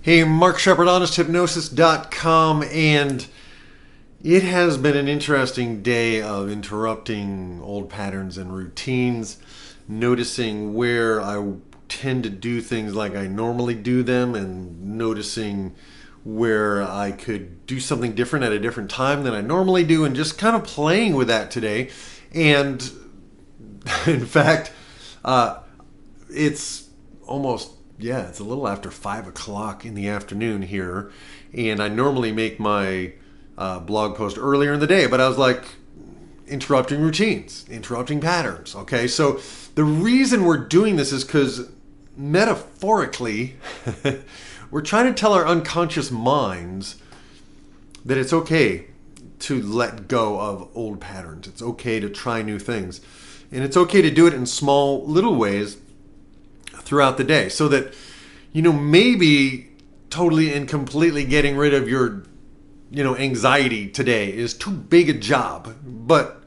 Hey, Mark Shepard, honesthypnosis.com, and it has been an interesting day of interrupting old patterns and routines, noticing where I tend to do things like I normally do them, and noticing where I could do something different at a different time than I normally do, and just kind of playing with that today. And in fact, it's almost it's a little after 5 o'clock in the afternoon here, and I normally make my blog post earlier in the day, but I was like, interrupting routines, interrupting patterns. Okay, so the reason we're doing this is because metaphorically, we're trying to tell our unconscious minds that it's okay to let go of old patterns. It's okay to try new things, and it's okay to do it in small little ways throughout the day, so that maybe totally and completely getting rid of your anxiety today is too big a job, but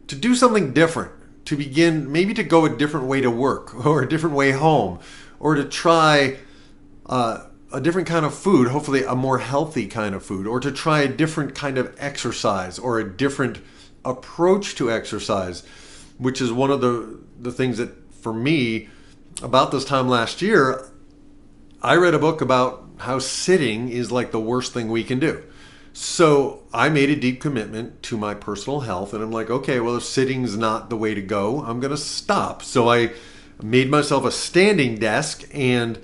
to do something different, to begin maybe to go a different way to work or a different way home, or to try a different kind of food, hopefully a more healthy kind of food, or to try a different kind of exercise or a different approach to exercise, which is one of the things that for me, about this time last year, I read a book about how sitting is like the worst thing we can do. So I made a deep commitment to my personal health, and I'm like, okay, well, if sitting's not the way to go, I'm going to stop. So I made myself a standing desk, and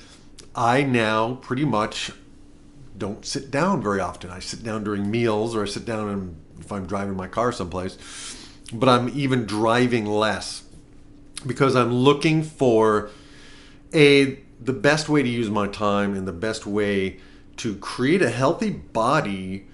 I now pretty much don't sit down very often. I sit down during meals, or I sit down if I'm driving my car someplace, but I'm even driving less because I'm looking for the best way to use my time and the best way to create a healthy body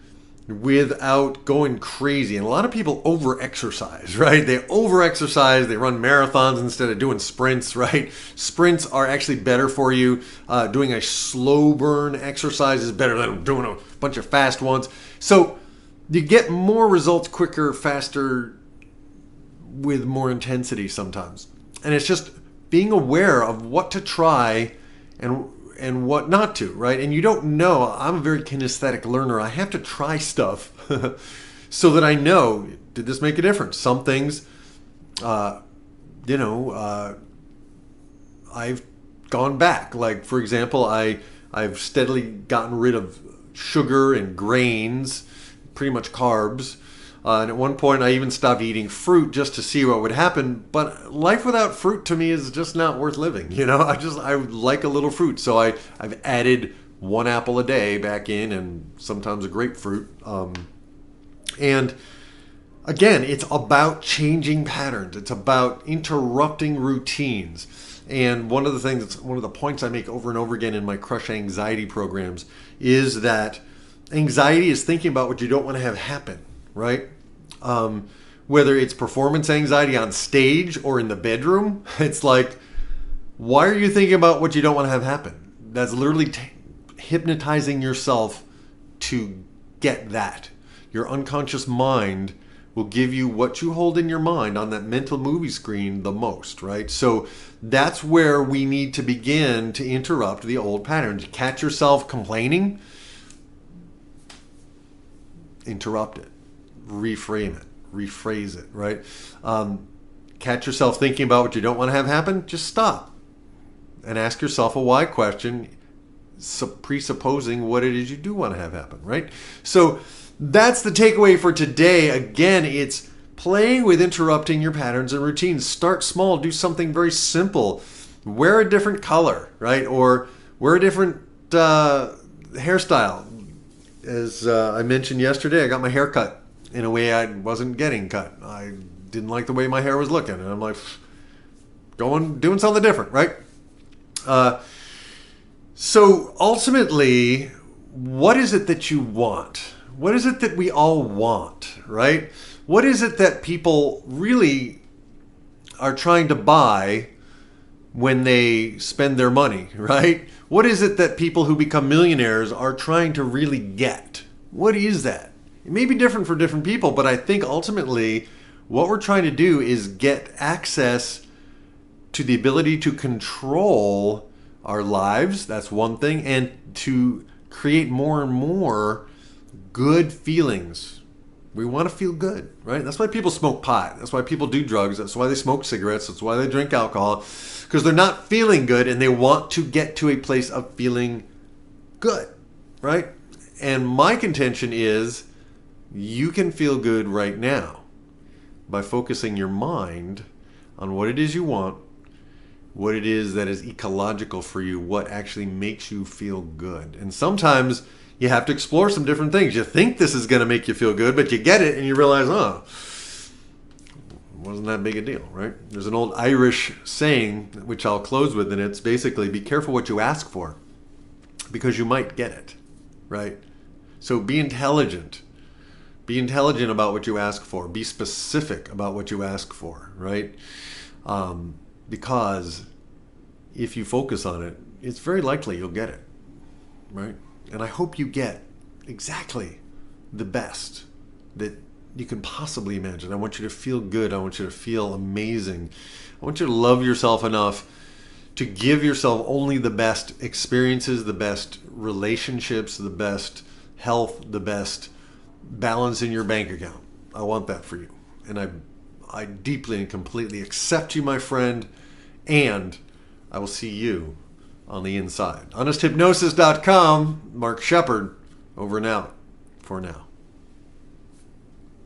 without going crazy. And a lot of people over-exercise, right? They over-exercise, they run marathons instead of doing sprints, right? Sprints are actually better for you. Doing a slow burn exercise is better than doing a bunch of fast ones. So you get more results quicker, faster, with more intensity sometimes. And it's just being aware of what to try and what not to, right? And you don't know. I'm a very kinesthetic learner. I have to try stuff so that I know, did this make a difference? Some things, I've gone back. Like, for example, I've steadily gotten rid of sugar and grains, pretty much carbs. And at one point, I even stopped eating fruit just to see what would happen. But life without fruit to me is just not worth living. I like a little fruit. So I've added 1 apple a day back in, and sometimes a grapefruit. And again, it's about changing patterns. It's about interrupting routines. And one of the points I make over and over again in my Crush Anxiety programs is that anxiety is thinking about what you don't want to have happen. Right? Whether it's performance anxiety on stage or in the bedroom, it's like, why are you thinking about what you don't want to have happen? That's literally hypnotizing yourself to get that. Your unconscious mind will give you what you hold in your mind on that mental movie screen the most, right? So that's where we need to begin to interrupt the old patterns. Catch yourself complaining, interrupt it. Reframe it, rephrase it, right? Catch yourself thinking about what you don't want to have happen, just stop and ask yourself a why question, presupposing what it is you do want to have happen, right? So that's the takeaway for today. Again, it's playing with interrupting your patterns and routines. Start small, do something very simple. Wear a different color, right? Or wear a different hairstyle. As I mentioned yesterday, I got my hair cut in a way I wasn't getting cut. I didn't like the way my hair was looking. And I'm like, doing something different, right? So ultimately, what is it that you want? What is it that we all want, right? What is it that people really are trying to buy when they spend their money, right? What is it that people who become millionaires are trying to really get? What is that? It may be different for different people, but I think ultimately what we're trying to do is get access to the ability to control our lives. That's one thing. And to create more and more good feelings. We want to feel good, right? That's why people smoke pot. That's why people do drugs. That's why they smoke cigarettes. That's why they drink alcohol. Because they're not feeling good and they want to get to a place of feeling good, right? And my contention is you can feel good right now by focusing your mind on what it is you want, what it is that is ecological for you, what actually makes you feel good. And sometimes you have to explore some different things. You think this is going to make you feel good, but you get it and you realize, oh, it wasn't that big a deal, right? There's an old Irish saying, which I'll close with, and it's basically, be careful what you ask for, because you might get it, right? So be intelligent. Be intelligent about what you ask for. Be specific about what you ask for, right? Because if you focus on it, it's very likely you'll get it, right? And I hope you get exactly the best that you can possibly imagine. I want you to feel good. I want you to feel amazing. I want you to love yourself enough to give yourself only the best experiences, the best relationships, the best health, the best balance in your bank account. I want that for you. And I deeply and completely accept you, my friend, and I will see you on the inside. HonestHypnosis.com, Mark Shepard, over and out for now.